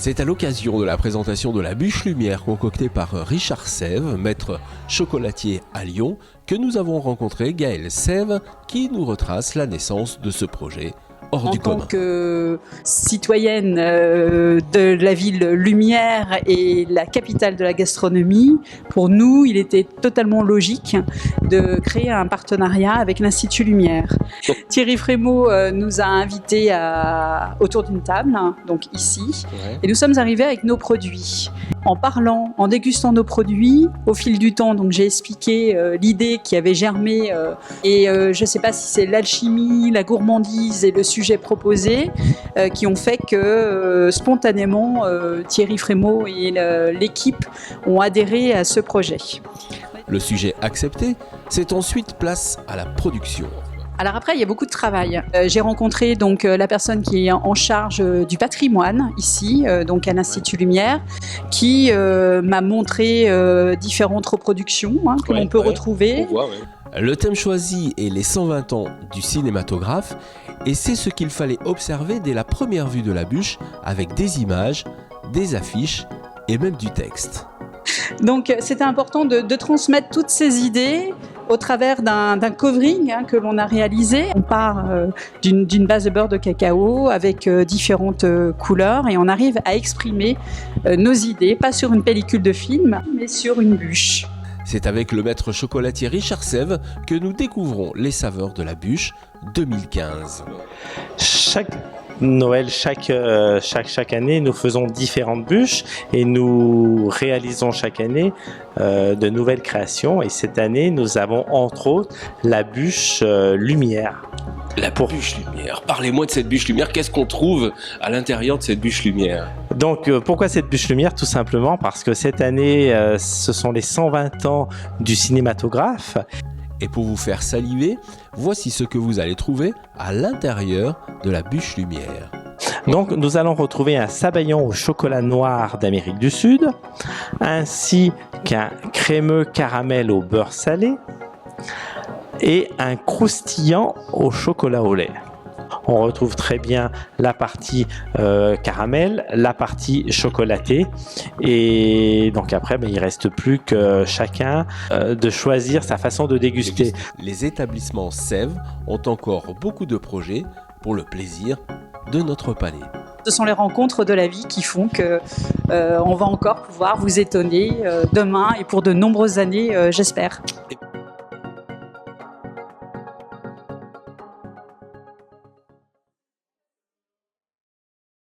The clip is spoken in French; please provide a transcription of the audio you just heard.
C'est à l'occasion de la présentation de la bûche lumière concoctée par Richard Sève, maître chocolatier à Lyon, que nous avons rencontré Gaëlle Sève qui nous retrace la naissance de ce projet hors du commun. En tant que citoyenne de la ville lumière et la capitale de la gastronomie, pour nous, il était totalement logique de créer un partenariat avec l'Institut Lumière. Thierry Frémaux nous a invités autour d'une table, donc ici, et nous sommes arrivés avec nos produits. En parlant, en dégustant nos produits, au fil du temps, donc j'ai expliqué l'idée qui avait germé et je ne sais pas si c'est l'alchimie, la gourmandise et le sujet proposé qui ont fait que spontanément Thierry Frémaux et l'équipe ont adhéré à ce projet. Le sujet accepté, c'est ensuite place à la production. Alors après, il y a beaucoup de travail. J'ai rencontré donc la personne qui est en charge du patrimoine ici, donc à l'Institut Lumière, qui m'a montré différentes reproductions que l'on peut retrouver. Le thème choisi est les 120 ans du cinématographe, et c'est ce qu'il fallait observer dès la première vue de la bûche, avec des images, des affiches et même du texte. Donc c'était important de transmettre toutes ces idées au travers d'un covering que l'on a réalisé. On part d'une base de beurre de cacao avec différentes couleurs et on arrive à exprimer nos idées, pas sur une pellicule de film, mais sur une bûche. C'est avec le maître chocolatier Richard Sève que nous découvrons les saveurs de la bûche 2015. Chaque Noël, chaque année, nous faisons différentes bûches et nous réalisons chaque année de nouvelles créations. Et cette année, nous avons entre autres la bûche lumière. La bûche lumière. Parlez-moi de cette bûche lumière. Qu'est-ce qu'on trouve à l'intérieur de cette bûche lumière ? Donc, pourquoi cette bûche lumière ? Tout simplement parce que cette année, ce sont les 120 ans du cinématographe. Et pour vous faire saliver, voici ce que vous allez trouver à l'intérieur de la bûche lumière. Donc nous allons retrouver un sabayon au chocolat noir d'Amérique du Sud, ainsi qu'un crémeux caramel au beurre salé et un croustillant au chocolat au lait. On retrouve très bien la partie caramel, la partie chocolatée. Et donc après, il ne reste plus que chacun de choisir sa façon de déguster. Les établissements Sève ont encore beaucoup de projets pour le plaisir de notre palais. Ce sont les rencontres de la vie qui font qu'on va encore pouvoir vous étonner demain et pour de nombreuses années, j'espère.